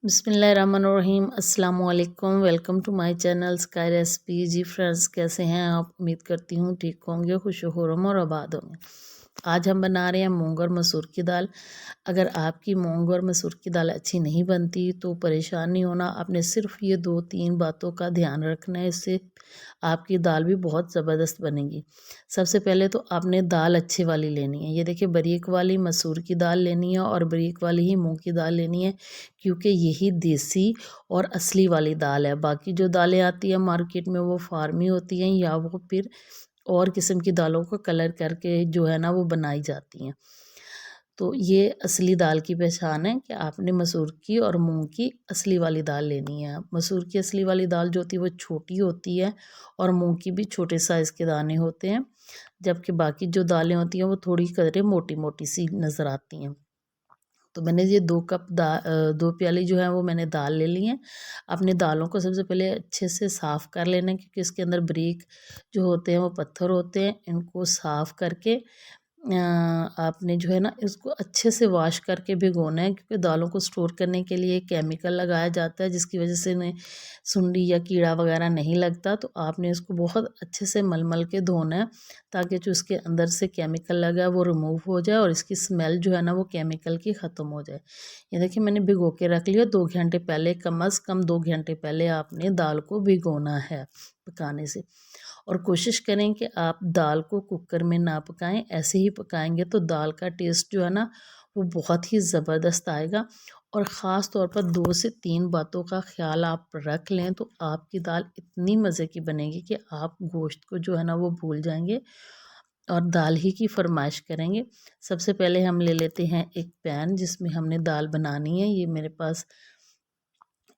बिस्मिल्लाहिर्रहमानिर्रहीम अस्सलाम वालेकुम। Welcome to my channel sky recipe. जी फ्रेंड्स, कैसे हैं आप? उम्मीद करती हूँ ठीक होंगे, खुश खुर्रम और आबाद होंगे। आज हम बना रहे हैं मूंग और मसूर की दाल। अगर आपकी मूंग और मसूर की दाल अच्छी नहीं बनती तो परेशान नहीं होना, आपने सिर्फ ये 2-3 बातों का ध्यान रखना है, इससे आपकी दाल भी बहुत ज़बरदस्त बनेगी। सबसे पहले तो आपने दाल अच्छे वाली लेनी है। ये देखिए, बारीक वाली मसूर की दाल लेनी है और बारीक वाली ही मूंग की दाल लेनी है, क्योंकि यही देसी और असली वाली दाल है। बाकी जो दालें आती हैं मार्केट में वो फार्मी होती हैं या वो फिर और किस्म की दालों को कलर करके जो है ना वो बनाई जाती हैं। तो ये असली दाल की पहचान है कि आपने मसूर की और मूंग की असली वाली दाल लेनी है। मसूर की असली वाली दाल जो होती है वो छोटी होती है और मूंग की भी छोटे साइज़ के दाने होते हैं, जबकि बाकी जो दालें होती हैं वो थोड़ी कदरें मोटी मोटी सी नज़र आती हैं। तो मैंने ये 2 प्याली जो है वो मैंने दाल ले ली हैं। अपने दालों को सबसे पहले अच्छे से साफ़ कर लेना है, क्योंकि इसके अंदर बारीक जो होते हैं वो पत्थर होते हैं। इनको साफ़ करके आपने जो है ना इसको अच्छे से वॉश करके भिगोना है, क्योंकि दालों को स्टोर करने के लिए केमिकल लगाया जाता है, जिसकी वजह से इन्हें सुंडी या कीड़ा वगैरह नहीं लगता। तो आपने इसको बहुत अच्छे से मल के धोना है, ताकि जो इसके अंदर से केमिकल लगा है वो रिमूव हो जाए और इसकी स्मेल जो है ना वो केमिकल की ख़त्म हो जाए। ये देखिए, मैंने भिगो के रख लिया 2 घंटे पहले, कम अज़ कम 2 घंटे पहले आपने दाल को भिगोना है पकाने से। और कोशिश करें कि आप दाल को कुकर में ना पकाएं, ऐसे ही पकाएंगे तो दाल का टेस्ट जो है ना वो बहुत ही ज़बरदस्त आएगा। और ख़ास तौर पर 2 से 3 बातों का ख्याल आप रख लें तो आपकी दाल इतनी मज़े की बनेगी कि आप गोश्त को जो है ना वो भूल जाएंगे और दाल ही की फरमाइश करेंगे। सबसे पहले हम ले लेते हैं एक पैन जिसमें हमने दाल बनानी है। ये मेरे पास,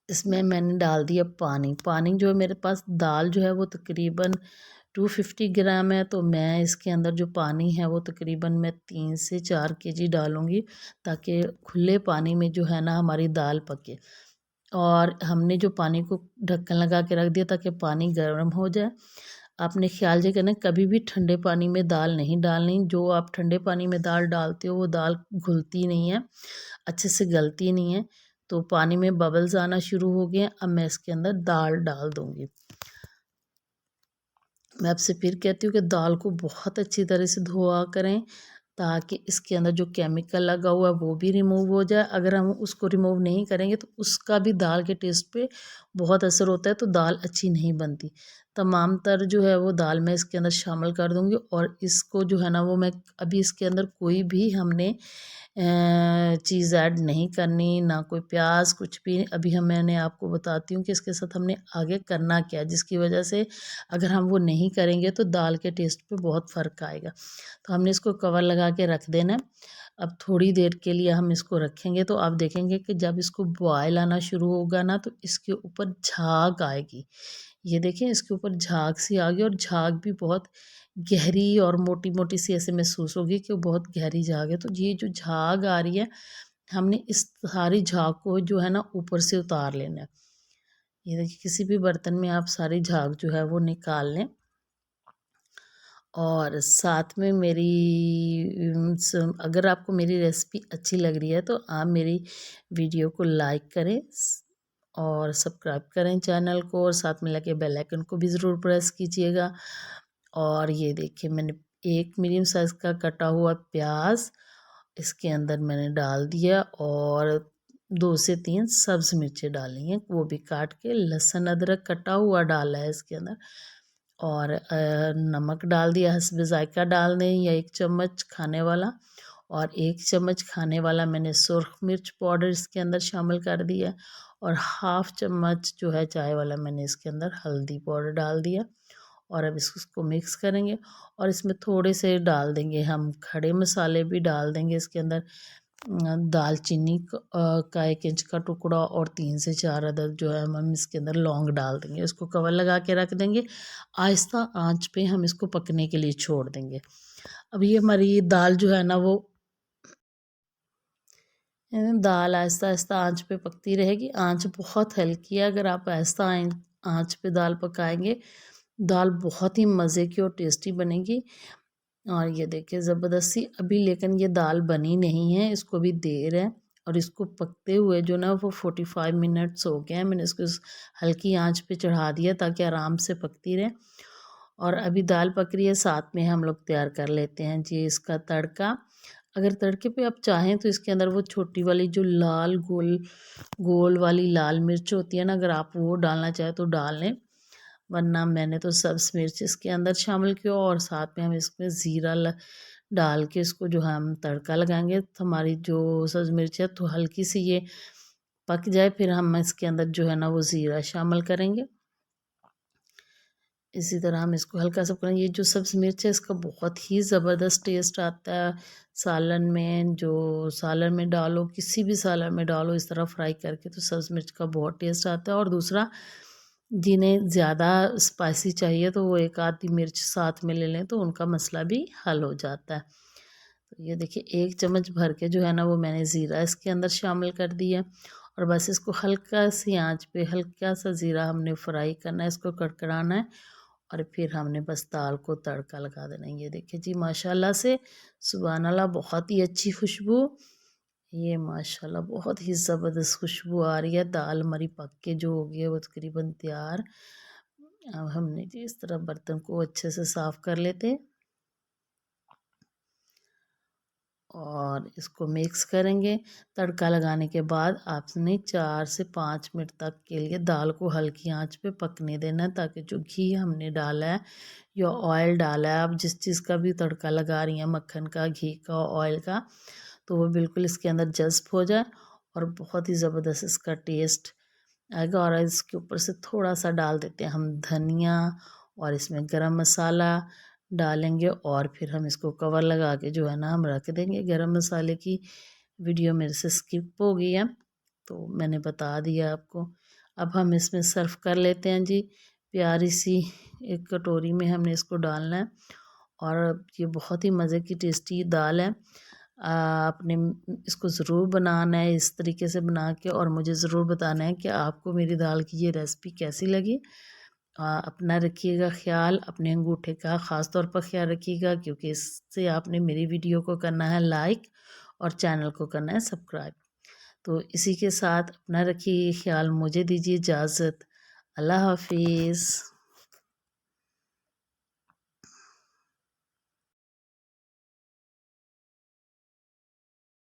इसमें मैंने डाल दिया पानी। पानी जो है मेरे पास, दाल जो है वो तकरीबन 250 ग्राम है, तो मैं इसके अंदर जो पानी है वो तकरीबन मैं 3 से 4 केजी डालूँगी, ताकि खुले पानी में जो है ना हमारी दाल पके। और हमने जो पानी को ढक्कन लगा के रख दिया ताकि पानी गर्म हो जाए। आपने ख्याल ये करना, कभी भी ठंडे पानी में दाल नहीं डालनी। जो आप ठंडे पानी में दाल डालते हो वो दाल घुलती नहीं है, अच्छे से गलती नहीं है। तो पानी में बबल्स आना शुरू हो गए हैं, अब मैं इसके अंदर दाल डाल दूँगी। मैं आपसे फिर कहती हूँ कि दाल को बहुत अच्छी तरह से धोआ करें, ताकि इसके अंदर जो केमिकल लगा हुआ है वो भी रिमूव हो जाए। अगर हम उसको रिमूव नहीं करेंगे तो उसका भी दाल के टेस्ट पे बहुत असर होता है, तो दाल अच्छी नहीं बनती। तमाम तर जो है वो दाल मैं इसके अंदर शामिल कर दूँगी और इसको जो है ना वो मैं अभी इसके अंदर कोई भी हमने चीज़ ऐड नहीं करनी, ना कोई प्याज, कुछ भी। अभी मैंने आपको बताती हूँ कि इसके साथ हमने आगे करना क्या है, जिसकी वजह से अगर हम वो नहीं करेंगे तो दाल के टेस्ट पे बहुत फ़र्क आएगा। तो हमने इसको कवर लगा के रख देना है। अब थोड़ी देर के लिए हम इसको रखेंगे तो आप देखेंगे कि जब इसको बॉयल आना शुरू होगा ना तो इसके ऊपर झाग आएगी। ये देखिए, इसके ऊपर झाग सी आ गई और झाग भी बहुत गहरी और मोटी मोटी सी ऐसे महसूस होगी कि वो बहुत गहरी झाग है। तो ये जो झाग आ रही है, हमने इस सारी झाग को जो है ना ऊपर से उतार लेना है। ये देखिए, किसी भी बर्तन में आप सारी झाग जो है वो निकाल लें। और साथ में अगर आपको मेरी रेसिपी अच्छी लग रही है तो आप मेरी वीडियो को लाइक करें और सब्सक्राइब करें चैनल को, और साथ में लगे बेल आइकन को भी ज़रूर प्रेस कीजिएगा। और ये देखिए, मैंने एक मीडियम साइज़ का कटा हुआ प्याज इसके अंदर मैंने डाल दिया, और 2 से 3 सब्ज़ मिर्चें डाली हैं, वो भी काट के। लहसुन अदरक कटा हुआ डाला है इसके अंदर। और नमक डाल दिया, हस्ब ज़ायक़ा डाल दें, या 1 चम्मच खाने वाला। और 1 चम्मच खाने वाला मैंने सुर्ख मिर्च पाउडर इसके अंदर शामिल कर दिया। और हाफ़ चम्मच जो है चाय वाला मैंने इसके अंदर हल्दी पाउडर डाल दिया। और अब इसको मिक्स करेंगे और इसमें थोड़े से डाल देंगे हम खड़े मसाले भी डाल देंगे इसके अंदर। दालचीनी का 1 इंच का टुकड़ा और 3 से 4 अदद जो है हम इसके अंदर लौंग डाल देंगे। इसको कवर लगा के रख देंगे, आहिस्ता आंच पे हम इसको पकने के लिए छोड़ देंगे। अब ये हमारी दाल जो है ना वो दाल आहिस्ता आहिस्ता आंच पे पकती रहेगी। आंच बहुत हल्की है, अगर आप आहिस्ता आंच पे दाल पकाएंगे दाल बहुत ही मज़े की और टेस्टी बनेगी। और ये देखिए ज़बरदस्ती अभी, लेकिन ये दाल बनी नहीं है, इसको भी देर है। और इसको पकते हुए जो ना वो 45 मिनट्स हो गए हैं। मैंने इसको हल्की आंच पे चढ़ा दिया ताकि आराम से पकती रहे। और अभी दाल पक रही है, साथ में हम लोग तैयार कर लेते हैं जी इसका तड़का। अगर तड़के पे आप चाहें तो इसके अंदर वो छोटी वाली जो लाल गोल गोल वाली लाल मिर्च होती है ना, अगर आप वो डालना चाहें तो डाल लें, वरना मैंने तो सब्ज़ मिर्च इसके अंदर शामिल किया। और साथ में हम इसमें ज़ीरा डाल के इसको जो है हम तड़का लगाएंगे। तो हमारी जो सब्ज़ मिर्च है तो हल्की सी ये पक जाए, फिर हम इसके अंदर जो है ना वो ज़ीरा शामिल करेंगे। इसी तरह हम इसको हल्का सा करेंगे। ये जो सब्ज़ मिर्च है इसका बहुत ही ज़बरदस्त टेस्ट आता है सालन में। जो सालन में डालो, किसी भी सालन में डालो इस तरह फ्राई करके, तो सब्ज़ मिर्च का बहुत टेस्ट आता है। और दूसरा, जिन्हें ज़्यादा स्पाइसी चाहिए तो वो एक आधी मिर्च साथ में ले लें तो उनका मसला भी हल हो जाता है। तो ये देखिए 1 चम्मच भर के जो है ना वो मैंने ज़ीरा इसके अंदर शामिल कर दिया। और बस इसको हल्का सी आंच पे हल्का सा ज़ीरा हमने फ्राई करना है, इसको कड़कड़ाना है। और फिर हमने बस दाल को तड़का लगा देना है। ये देखिए जी माशाल्लाह से सुभान अल्लाह, बहुत ही अच्छी खुशबू। ये माशाल्लाह बहुत ही ज़बरदस्त खुशबू आ रही है। दाल हमारी पक के जो हो गई है वो तकरीबन तैयार। अब हमने जी इस तरह बर्तन को अच्छे से साफ़ कर लेते और इसको मिक्स करेंगे। तड़का लगाने के बाद आपने 4 से 5 मिनट तक के लिए दाल को हल्की आंच पे पकने देना है, ताकि जो घी हमने डाला है या ऑयल डाला है, आप जिस चीज़ का भी तड़का लगा रही हैं, मक्खन का, घी का, ऑयल का, तो वो बिल्कुल इसके अंदर जज़्ब हो जाए और बहुत ही ज़बरदस्त इसका टेस्ट आएगा। और इसके ऊपर से थोड़ा सा डाल देते हैं हम धनिया, और इसमें गरम मसाला डालेंगे। और फिर हम इसको कवर लगा के जो है ना हम रख देंगे। गरम मसाले की वीडियो मेरे से स्किप हो गई है तो मैंने बता दिया आपको। अब हम इसमें सर्व कर लेते हैं जी। प्यारी सी एक कटोरी में हमने इसको डालना है। और ये बहुत ही मज़े की टेस्टी दाल है। आपने इसको ज़रूर बनाना है इस तरीके से बना के, और मुझे ज़रूर बताना है कि आपको मेरी दाल की ये रेसिपी कैसी लगी। अपना रखिएगा ख्याल, अपने अंगूठे का ख़ास तौर पर ख्याल रखिएगा, क्योंकि इससे आपने मेरी वीडियो को करना है लाइक और चैनल को करना है सब्सक्राइब। तो इसी के साथ अपना रखिए ख्याल, मुझे दीजिए इजाज़त। अल्लाह हाफिज़।